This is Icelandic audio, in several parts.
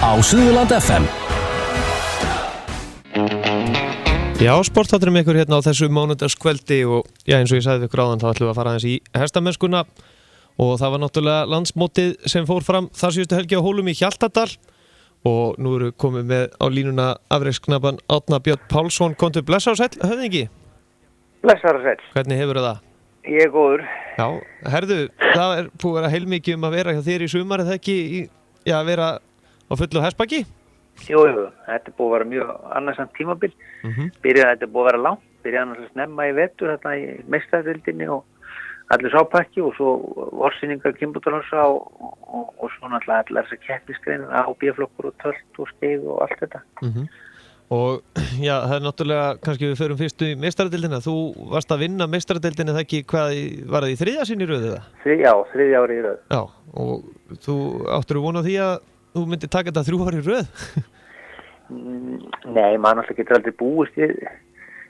á Suðurland FM. Já, sportþátturinn með ykkur hérna á þessu mánudagskveldi og já, eins og ég sagði ykkur áðan þá ætlum við að fara aðeins í hestamennskuna og það var náttúrulega landsmótið sem fór fram þar síðustu helgi á Hólum í Hjaltadal og nú eru komið með á línuna afreiksknapan Árna Björn Pálsson. Komdu blessaður og sæll, höfðingi. Blessaður og sæll. Hvernig hefur það? Ég er góður. Já, herðu, það er búið að vera heilmikið að vera hjá þér í sumar, eða ekki að vera á fullu hestbaki? Jú, þetta er búið að vera mjög annarsamt tímabil. Þetta er búið að vera langt, byrjaði náttúrulega snemma í vetur, þarna í meistaradeildinni og allir sápakki og svo vorsýningar Kimbotalansa og svo náttúrulega allar þessar keppnisgreinar, A- og B-flokkur og tölt og skeið og allt þetta. Og já, það er náttúrulega, kannski við förum fyrst í meistaradeildina, þú varst að vinna meistaradeildina, það ekki, hvað var það í þriðja sinn í röð eða? Já, þriðja ári í röð. Já, og þú áttur vona því að þú myndir taka þetta 3 ári í röð? Nei, maður náttúrulega getur aldrei búist í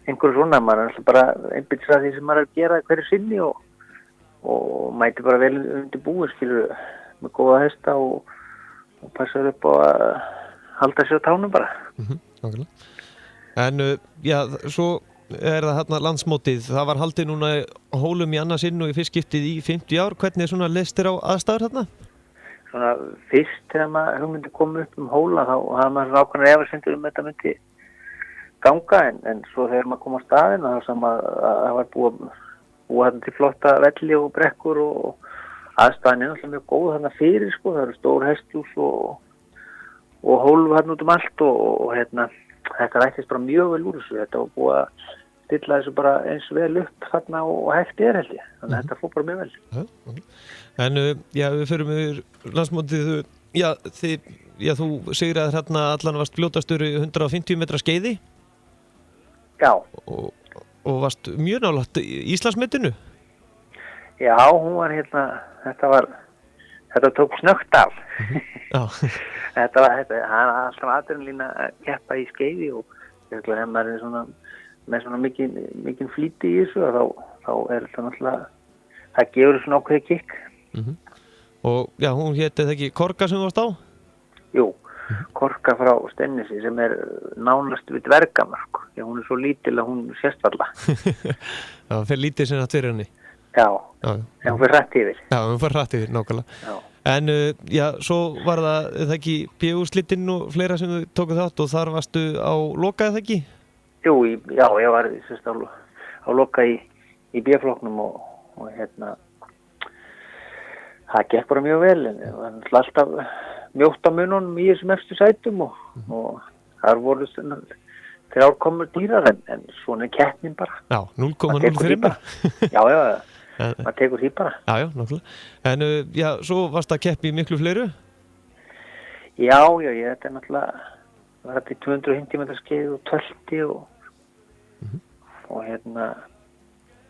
einhverju svona, maður náttúrulega bara einbyggis að því sem maður er að gera hverju sinni og mæti bara vel undir búið, skilur, með góða hesta og passar upp á að halda sér á tánum bara. Nákvæmlega. En já, svo er það hérna landsmótið, það var haldið núna á Hólum í annað sinn og í fyrst skiptið í 50 ár, hvernig er svona lestir á aðstæður þarna? Svona fyrst þegar hugmyndi kom upp Hóla þá hafði maður svona ákveðnar efasemdir þetta myndi ganga en svo þegar maður kom á staðinn þá sá maður að það var búið hérna til flotta velli og brekkur og aðstæðan er náttúrulega mjög góð þarna fyrir sko, það eru stór hesthús og hólf hérna út allt og hérna þetta rættist bara mjög vel úr þessu, þetta var búið að stilla þessu bara eins vel upp þarna og hægt held ég, þannig að þetta fór bara mjög vel. En já, við förum yfir landsmótið, þú sigraðir hérna allan varst fljótastur í 150 metra skeiði. Já. Og varst mjög nálægt Íslandsmetinu. Já, hún var hérna, þetta tók snöggt af. Já. Þetta var alltaf adrenalín að keppa í skeiði og ef maður er svona með svona mikinn flýti í þessu þá er þetta náttúrulega, það gefur svona ákveðið kikk. Og já, hún héti það ekki Korka sem þú varst á? Jú, Korka frá Stennisi sem er nánast við dvergamörk. Já, hún er svo lítil að hún sést alla. Já, það fer lítið sinna fyrir henni. Já, en hún fer hratt yfir. Já, hún fer hratt yfir, nákvæmlega. Já. En já, svo var það ekki B-úrslitinn og fleira sem þú tókuð þátt og þar varstu á loka eða ekki? Jú, já, ég var á loka í B-flokknum og hérna það gekk bara mjög vel en það var alltaf mjótt á mununum í þessum efstu sætum og þar voru 3 komur dýrar en svona er keppnin bara. Já, 0,05. Já, maður tekur því bara. Já, nákvæmlega. En já, svo varst að keppi í miklu fleiru? Já, þetta er náttúrulega var þetta í 250 metra skeið og tölti og hérna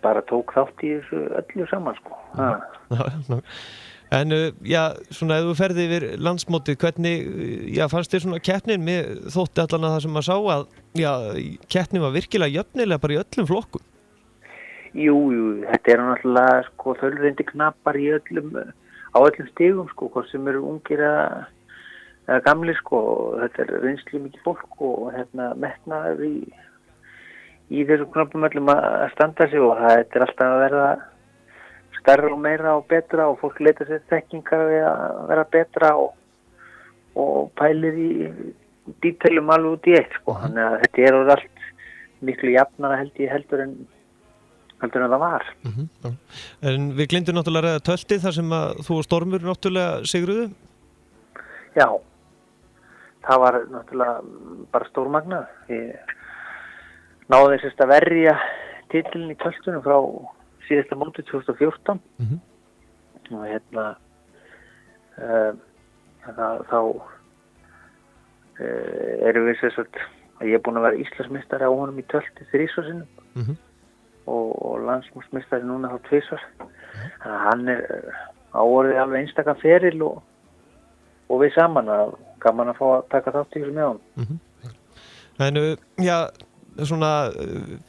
bara tók þátt í þessu öllu saman sko. En já, svona ef þú ferði yfir landsmótið, hvernig, já, fannst þér svona keppnin með þótti allan að það sem maður sá að, já, keppnin var virkilega jöfnilega bara í öllum flokkum? Jú, þetta er náttúrulega sko þölrindi knappar á öllum stigum sko, hvort sem eru ungir eða gamli sko, þetta er reynslu mikið fólk og hérna metnaður í þessum knappum öllum að standa sig og þetta er alltaf að verða stærra og meira og betra og fólk leita sér þekkingar við að vera betra og pælir í dítelum alveg út í eitt sko, þannig að þetta er allt miklu jafnara heldur en það var. En við gleymdum náttúrulega að ræða töltið þar sem að þú og Stormur náttúrulega sigruðu? Já, það var náttúrulega bara stórmagnað. Ég náði þess að verja titilin í töltunum frá síðasta móti 2014 og hérna þá erum við þess að ég er búin að vera Íslandsmeistari á honum í tölti 3 sinnum og landsmótsmeistari núna þá 2. Þannig að hann er áorðið alveg einstakann feril og við saman að gaman að fá að taka þátt í þessu með honum. En já, svona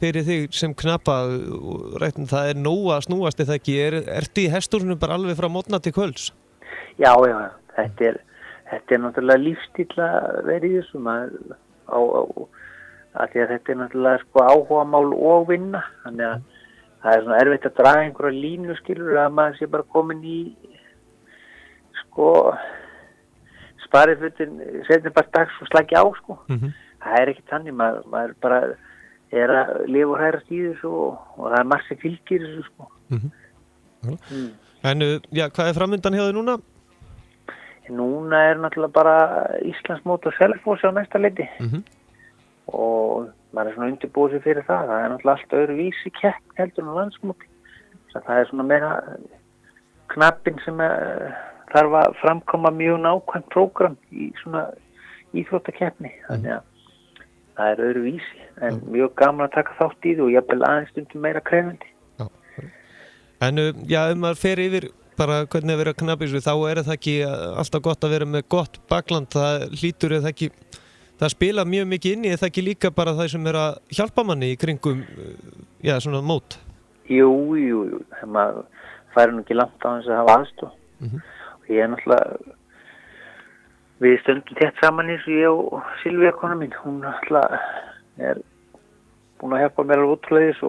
fyrir þig sem knappa rættum, það er nóg að snúast eða ekki, ertu í hesthúsinu bara alveg frá morgna til kvölds? Já, þetta þetta náttúrulega lífstíll að vera í þessu að því að þetta náttúrulega sko áhugamál og vinna, þannig að það svona erfitt að draga einhverja línu skilur að maður sé bara komin í sko sparifötin setjum bara dags og slagi á sko. Það ekki þannig, maður bara að lifa og hrærast í þessu og það margt sem fylgir þessu sko. En hvað framundan hjá þig núna? Núna náttúrulega bara Íslandsmót og Selfoss á næsta leiti og maður svona undirbúið sig fyrir það náttúrulega allt öðru vísi keppni heldur en landsmóti. Það svona meira knappinn sem þarf að framkoma mjög nákvæmt prógram í svona íþróttakeppni, þannig að það öðru vísi, en mjög gaman að taka þátt í því og jafnvel aðeins stundum meira krefandi. En ef maður fer yfir bara hvernig að vera knappis þá það ekki alltaf gott að vera með gott bakland, það hlýtur eða ekki, það spila mjög mikið inn í, það ekki líka bara það sem að hjálpa manni í kringum svona mót? Jú, maður færi nú ekki langt á þess að hafa aðstoð. Og ég náttúrulega, við stöndum þétt saman eins og ég og Silvía kona mín, hún náttúrulega búin að hjálpa mér alveg útrúlega þessu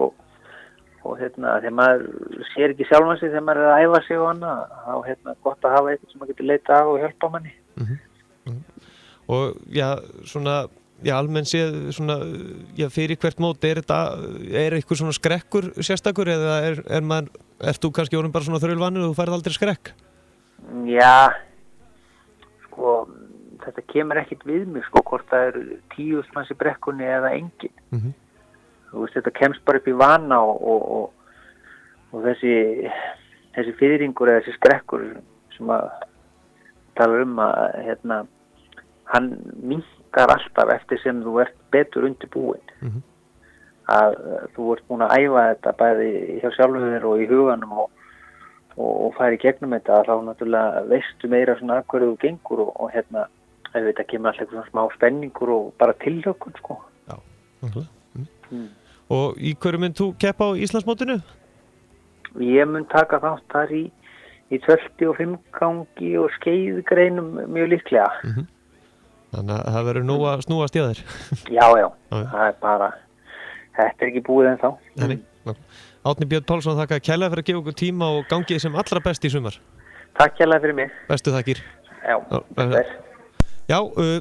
og þegar maður sér ekki sjálfan sig þegar maður að æfa sig og annað, þá gott að hafa eitthvað sem maður getur leita af og hjálpa manni. Og almennt séð svona, fyrir hvert mót eitthvað svona skrekkur sérstakur eða ert þú kannski orðin bara svona þraulvanur og þú færð aldrei skrekk? Já, sko, þetta kemur ekkert við mig, sko, hvort það 10.000 manns í brekkunni eða engin. Þú veist, þetta kemst bara upp í vana og þessi fiðringur eða þessi skrekkur sem að tala að hann minnkar alltaf eftir sem þú ert betur undirbúinn. Að þú ert búin að æfa þetta bæði hjá sjálfum þér og í huganum og færi gegnum þetta, þá náttúrulega veistu meira svona að hverju þú gengur og þetta kemur alltaf svona smá spenningur og bara tilhlökkun, sko. Já, náttúrulega. Og í hverju mynd þú keppa á Íslandsmótinu? Ég mun taka þátt þar í 25 gangi og skeiðgreinum mjög líklega. Þannig að það verður nú að snúast í þér. Já, það bara, þetta ekki búið ennþá. Árni Björn Pálsson, þakka kærlega fyrir að gefa okkur tíma og gangið sem allra best í sumar. Takk kærlega fyrir mig. Bestu þakkir. Já, þess. Já,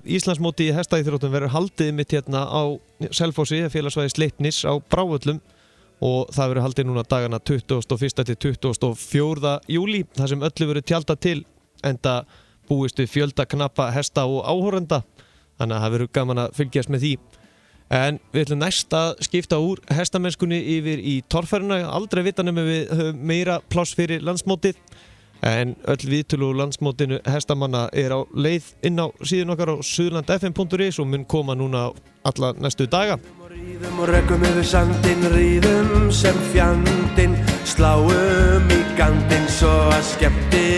Íslandsmóti í hestaíþróttum verður haldið mitt hérna á Selfossi, félagsvæði Sleipnis á Brávöllum og það verður haldið núna dagana 21. til 24. júlí, þar sem öllu verður tjaldað til enda búist við fjölda knappa hesta og áhorfenda, þannig að það verður gaman að fylgjast með því. En við ætlum næst að skipta úr hestamennskunni yfir í torfæruna, aldrei vita nema við höfum meira pláss fyrir landsmótið. En öll viðtöl úr landsmótinu hestamanna á leið inn á síðun okkar á suðurlandfm.is og mun koma núna alla næstu daga. Ríðum og rekum yfir sandinn, ríðum sem fjandinn, sláum í gandinn svo að skemmti